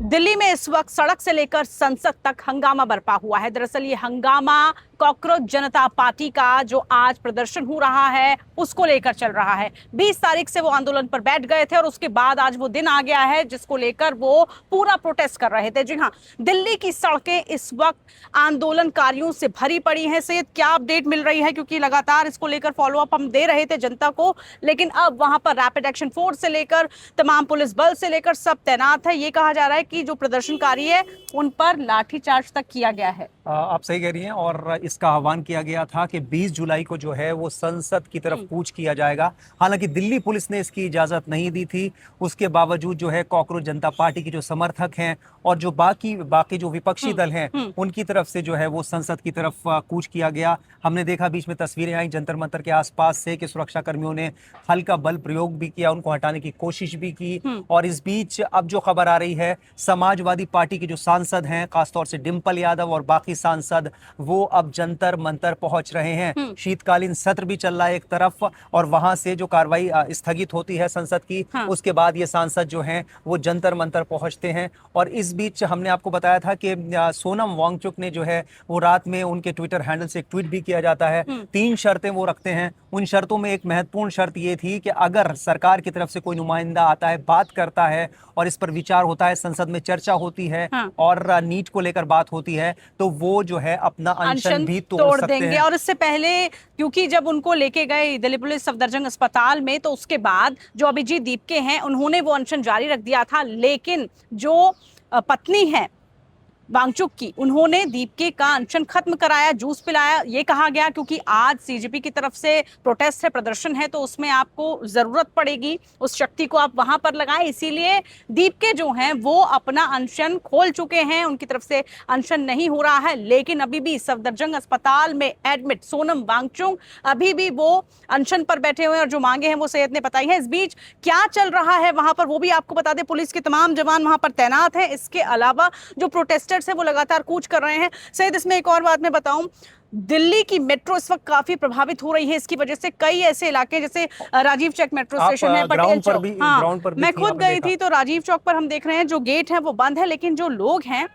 दिल्ली में इस वक्त सड़क से लेकर संसद तक हंगामा बरपा हुआ है। दरअसल ये हंगामा कॉकरोच जनता पार्टी का जो आज प्रदर्शन हो रहा है उसको लेकर चल रहा है। 20 तारीख से वो आंदोलन पर बैठ गए थे और उसके बाद आज वो दिन आ गया है जिसको लेकर वो पूरा प्रोटेस्ट कर रहे थे। जी हाँ, दिल्ली की सड़कें इस वक्त आंदोलनकारियों से भरी पड़ी हैं। सैयद, क्या अपडेट मिल रही है? क्योंकि लगातार इसको लेकर फॉलोअप हम दे रहे थे जनता को, लेकिन अब वहां पर रैपिड एक्शन फोर्स से लेकर तमाम पुलिस बल से लेकर सब तैनात है। ये कहा जा रहा है कि जो प्रदर्शनकारी है उन पर लाठीचार्ज तक किया गया है। आप सही कह रही हैं और इसका आह्वान किया गया था कि 20 जुलाई को जो है वो संसद की तरफ कूच किया जाएगा। हालांकि दिल्ली पुलिस ने इसकी इजाजत नहीं दी थी। उसके बावजूद जो है कॉकरोच जनता पार्टी के जो समर्थक हैं और जो बाकी जो विपक्षी दल हैं उनकी तरफ से जो है वो संसद की तरफ कूच किया गया। हमने देखा बीच में तस्वीरें आई जंतर मंतर के आसपास से कि सुरक्षा कर्मियों ने हल्का बल प्रयोग भी किया, उनको हटाने की कोशिश भी की। और इस बीच अब जो खबर आ रही है, समाजवादी पार्टी के जो सांसद हैं, खासतौर से डिंपल यादव और बाकी सांसद, वो अब जंतर मंतर पहुंच रहे हैं। शीतकालीन सत्र भी चल रहा है एक तरफ और वहां से जो कार्रवाई स्थगित होती है संसद की, उसके बाद ये सांसद जो हैं वो जंतर मंतर पहुंचते हैं। और इस बीच हमने आपको बताया था कि सोनम वांगचुक ने जो है वो रात में उनके ट्विटर हैंडल से एक ट्वीट भी किया जाता है। 3 शर्तें वो रखते हैं। उन शर्तों में एक महत्वपूर्ण शर्त ये थी कि अगर सरकार की तरफ से कोई नुमाइंदा आता है, बात करता है और इस पर विचार होता है, संसद में चर्चा होती है और नीट को लेकर बात होती है, तो वो जो है अपना अनशन भी तोड़ सकते हैं। और इससे पहले, क्योंकि जब उनको लेके गए दिल्ली पुलिस सफदरजंग अस्पताल में, तो उसके बाद जो अभिजीत दीपके हैं उन्होंने वो अनशन जारी रख दिया था, लेकिन जो पत्नी है वांगचुक की, उन्होंने दीपके का अनशन खत्म कराया, जूस पिलाया। ये कहा गया क्योंकि आज सीजेपी की तरफ से प्रोटेस्ट है, प्रदर्शन है, तो उसमें आपको जरूरत पड़ेगी, उस शक्ति को आप वहां पर लगाएं। इसीलिए दीपके जो हैं वो अपना अनशन खोल चुके हैं, उनकी तरफ से अनशन नहीं हो रहा है। लेकिन अभी भी सफदरजंग अस्पताल में एडमिट सोनम वांगचुक अभी भी वो अनशन पर बैठे हुए हैं और जो मांगे हैं वो सैयद ने बताई है। इस बीच क्या चल रहा है वहां पर वो भी आपको बता दें। पुलिस के तमाम जवान वहां पर तैनात है। इसके अलावा जो प्रोटेस्टर्स है वो लगातार कूच कर रहे हैं। सैयद, इसमें एक और बात मैं बताऊं, दिल्ली की मेट्रो इस वक्त काफी प्रभावित हो रही है। इसकी वजह से कई ऐसे इलाके जैसे राजीव चौक मेट्रो स्टेशन है, पटेल चौक, हाँ, मैं खुद गई थी, तो राजीव चौक पर हम देख रहे हैं जो गेट है वो बंद है, लेकिन जो लोग हैं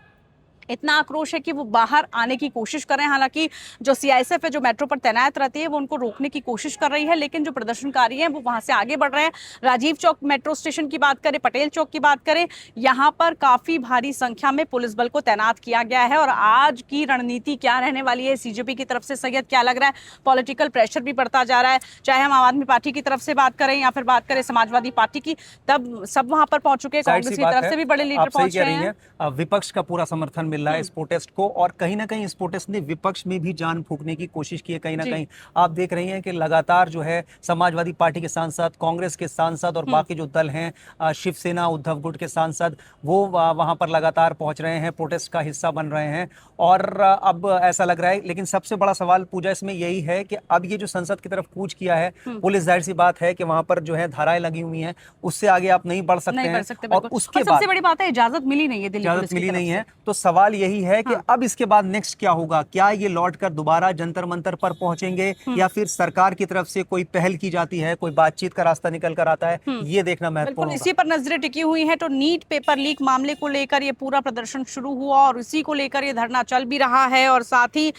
इतना आक्रोश है कि वो बाहर आने की कोशिश कर रहे हैं। हालांकि जो सीआईएसएफ है जो मेट्रो पर तैनात रहती है वो उनको रोकने की कोशिश कर रही है, लेकिन जो प्रदर्शनकारी हैं वो वहां से आगे बढ़ रहे हैं। राजीव चौक मेट्रो स्टेशन की बात करें, पटेल चौक की बात करें, यहाँ पर काफी भारी संख्या में पुलिस बल को तैनात किया गया है। और आज की रणनीति क्या रहने वाली है सीजेपी की तरफ से, सैयद, क्या लग रहा है? पॉलिटिकल प्रेशर भी बढ़ता जा रहा है, चाहे हम आम आदमी पार्टी की तरफ से बात करें या फिर बात करें समाजवादी पार्टी की, तब सब वहां पर पहुंच चुके हैं। कांग्रेस की तरफ से भी बड़े लीडर पहुंच रहे हैं। विपक्ष का पूरा समर्थन मिल रहा है इस प्रोटेस्ट को और कहीं ना कहीं इस प्रोटेस्ट ने विपक्ष में भी जान फूंकने की कोशिश की है। कहीं ना कहीं आप देख रही हैं कि लगातार जो है समाजवादी पार्टी के सांसद, कांग्रेस के सांसद और बाकी जो दल हैं, शिवसेना, उद्धव गुट के सांसद, वो वहां पर लगातार पहुंच रहे हैं, प्रोटेस्ट का हिस्सा बन रहे हैं। और अब ऐसा लग रहा है, लेकिन सबसे बड़ा सवाल पूजा इसमें यही है कि अब ये जो संसद की तरफ कूच किया है, पुलिस, जाहिर सी बात है कि वहां पर जो है धाराएं लगी हुई हैं, उससे आगे आप नहीं बढ़ सकते हैं। और उसके बाद सबसे बड़ी बात है इजाजत मिली नहीं है, दिल्ली पुलिस की मिली तरफ नहीं से। है। तो सवाल यही है कि अब इसके बाद नेक्स्ट क्या होगा? क्या ये लौटकर दोबारा जंतर मंतर पर पहुंचेंगे या फिर सरकार की तरफ से कोई पहल की जाती है, कोई बातचीत का रास्ता निकल कर आता है? ये देखना महत्वपूर्ण होगा। इसी पर नजरें टिकी हुई हैं। तो नीट पेपर लीक मामले को लेकर ये पूरा प्रदर्शन शुरू हुआ और इसी को लेकर ये धरना चल भी रहा है। और साथ ही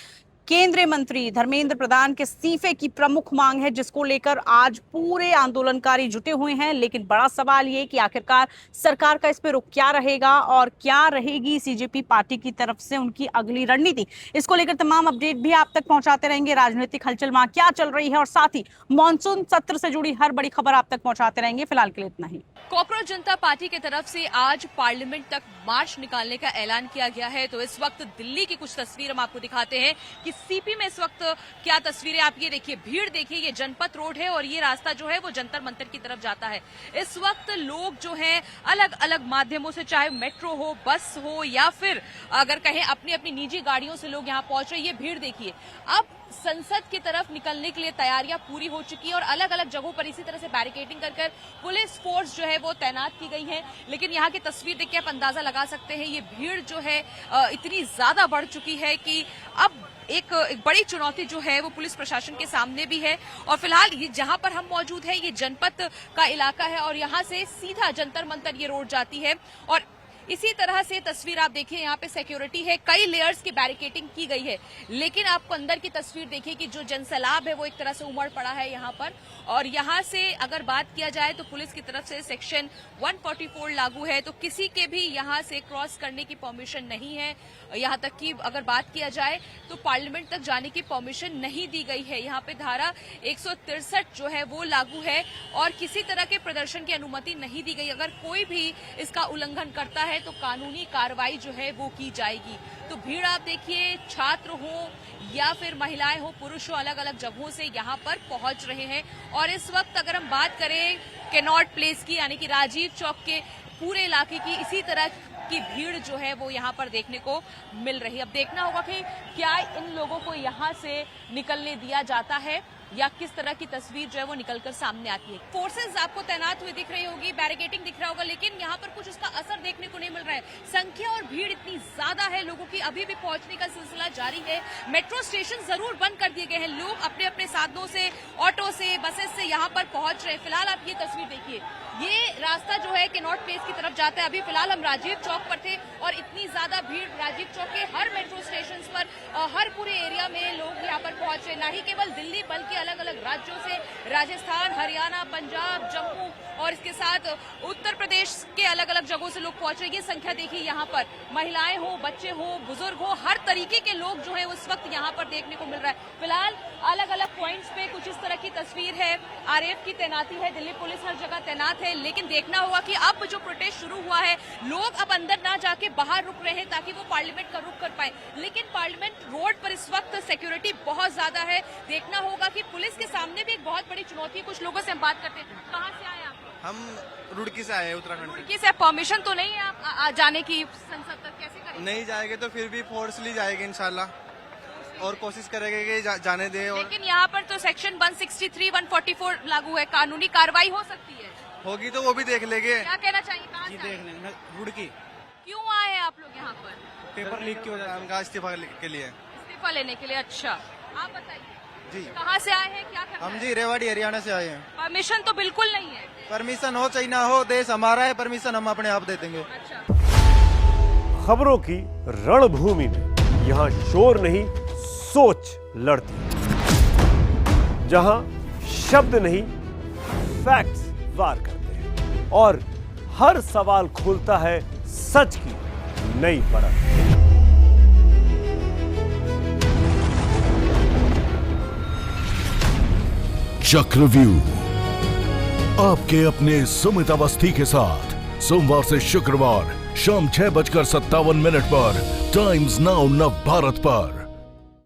केंद्रीय मंत्री धर्मेंद्र प्रधान के इस्तीफे की प्रमुख मांग है, जिसको लेकर आज पूरे आंदोलनकारी जुटे हुए हैं। लेकिन बड़ा सवाल ये कि आखिरकार सरकार का इस पे रुख क्या रहेगा और क्या रहेगी सीजेपी पार्टी की तरफ से उनकी अगली रणनीति। इसको लेकर तमाम अपडेट भी आप तक पहुंचाते रहेंगे। राजनीतिक हलचल वहां क्या चल रही है और साथ ही मॉनसून सत्र से जुड़ी हर बड़ी खबर आप तक पहुंचाते रहेंगे। फिलहाल के लिए इतना ही। कॉकरोच जनता पार्टी की तरफ से आज पार्लियामेंट तक मार्च निकालने का ऐलान किया गया है। तो इस वक्त दिल्ली की कुछ तस्वीर हम आपको दिखाते हैं कि सीपी में इस वक्त क्या तस्वीरें। आप ये देखिए, भीड़ देखिए, ये जनपथ रोड है और ये रास्ता जो है वो जंतर मंतर की तरफ जाता है। इस वक्त लोग जो हैं अलग अलग माध्यमों से, चाहे मेट्रो हो, बस हो या फिर अगर कहें अपनी अपनी निजी गाड़ियों से लोग यहाँ पहुंच रहे हैं। ये भीड़ देखिए। अब संसद की तरफ निकलने के लिए तैयारियां पूरी हो चुकी है और अलग अलग जगहों पर इसी तरह से बैरिकेडिंग कर पुलिस फोर्स जो है वो तैनात की गई है। लेकिन यहाँ की तस्वीर देख के आप अंदाजा लगा सकते हैं, ये भीड़ जो है इतनी ज्यादा बढ़ चुकी है कि अब एक बड़ी चुनौती जो है वो पुलिस प्रशासन के सामने भी है। और फिलहाल ये जहां पर हम मौजूद है, ये जनपथ का इलाका है और यहाँ से सीधा जंतर मंतर ये रोड जाती है और इसी तरह से तस्वीर आप देखिए, यहाँ पे सिक्योरिटी है, कई लेयर्स की बैरिकेडिंग की गई है, लेकिन आपको अंदर की तस्वीर देखिए कि जो जनसैलाब है वो एक तरह से उमड़ पड़ा है यहाँ पर। और यहाँ से अगर बात किया जाए तो पुलिस की तरफ से सेक्शन 144 लागू है, तो किसी के भी यहाँ से क्रॉस करने की परमिशन नहीं है। यहाँ तक कि अगर बात किया जाए तो पार्लियामेंट तक जाने की परमिशन नहीं दी गई है। यहाँ पे धारा 163 जो है वो लागू है और किसी तरह के प्रदर्शन की अनुमति नहीं दी गई। अगर कोई भी इसका उल्लंघन करता है तो कानूनी कार्रवाई जो है वो की जाएगी। तो भीड़ आप देखिए, छात्र हो या फिर महिलाएं हो, पुरुष हो, अलग अलग जगहों से यहाँ पर पहुंच रहे हैं। और इस वक्त अगर हम बात करें कैनॉट प्लेस की, यानी कि राजीव चौक के पूरे इलाके की, इसी तरह की भीड़ जो है वो यहाँ पर देखने को मिल रही है। अब देखना होगा कि क्या इन लोगों को यहाँ से निकलने दिया जाता है या किस तरह की तस्वीर जो है वो निकलकर सामने आती है। फोर्सेस आपको तैनात हुई दिख रही होगी, बैरिकेडिंग दिख रहा होगा, लेकिन यहाँ पर कुछ उसका असर देखने को नहीं मिल रहा है। संख्या और भीड़ इतनी ज्यादा है लोगों की, अभी भी पहुंचने का सिलसिला जारी है। मेट्रो स्टेशन जरूर बंद कर दिए गए हैं, लोग अपने अपने साधनों से, ऑटो से, बसेस से यहाँ पर पहुंच रहे हैं। फिलहाल आप ये तस्वीर देखिए, ये रास्ता जो है कैनॉट प्लेस की तरफ जाता है। अभी फिलहाल हम राजीव चौक पर थे और इतनी ज्यादा भीड़ राजीव चौक के हर मेट्रो स्टेशन पर, हर पूरे एरिया में लोग यहाँ पर पहुंच रहे, ना ही केवल दिल्ली बल्कि अलग अलग राज्यों से, राजस्थान, हरियाणा, पंजाब, जम्मू और इसके साथ उत्तर प्रदेश के अलग अलग जगहों से लोग पहुंच रहे हैं। ये संख्या देखिए, यहाँ पर महिलाएं हो, बच्चे हो, बुजुर्ग हो, हर तरीके के लोग जो है उस वक्त यहाँ पर देखने को मिल रहा है। फिलहाल अलग अलग पॉइंट्स पे कुछ इस तरह की तस्वीर है। आरएएफ की तैनाती है, दिल्ली पुलिस हर जगह तैनात है, लेकिन देखना होगा कि अब जो प्रोटेस्ट शुरू हुआ है, लोग अब अंदर ना जाके बाहर रुक रहे हैं ताकि वो पार्लियामेंट का रुख कर पाए। लेकिन पार्लियामेंट रोड पर इस वक्त सिक्योरिटी बहुत ज्यादा है। देखना होगा कि पुलिस के सामने भी एक बहुत बड़ी चुनौती है। कुछ लोगों से हम बात करते हैं, कहाँ से आए आप? हम रुड़की से आए हैं, उत्तराखंड से। रुड़की से। परमिशन तो नहीं है आप जाने की संसद तक, कैसे करेंगे? नहीं जाएंगे तो फिर भी फोर्सली जाएंगे इंशाल्लाह, और कोशिश करेंगे कि जाने दें। और लेकिन यहाँ पर तो सेक्शन 163, 144 लागू है, कानूनी कार्रवाई हो सकती है। होगी तो वो भी देख लेंगे। क्या कहना चाहिए? कहाँ से आए? देख लेंगे। रुड़की क्यों आए हैं आप लोग यहाँ पर? पेपर लीक की वजह से इस्तीफा के लिए। इस्तीफा लेने के लिए। अच्छा, आप बताइए जी, कहाँ से आए हैं, क्या करना हम है? जी रेवाड़ी हरियाणा से आए हैं। परमिशन तो बिल्कुल नहीं है। परमिशन हो चाहे ना हो, देश हमारा है, परमिशन हम अपने आप दे देंगे। अच्छा, खबरों की रणभूमि में यहाँ शोर नहीं, सोच लड़ती है। जहां शब्द नहीं, फैक्ट्स वार करते हैं और हर सवाल खोलता है सच की नई परत। चक्रव्यूह आपके अपने सुमित अवस्थी के साथ सोमवार से शुक्रवार शाम 6:57 पर टाइम्स नाउ नव भारत पर।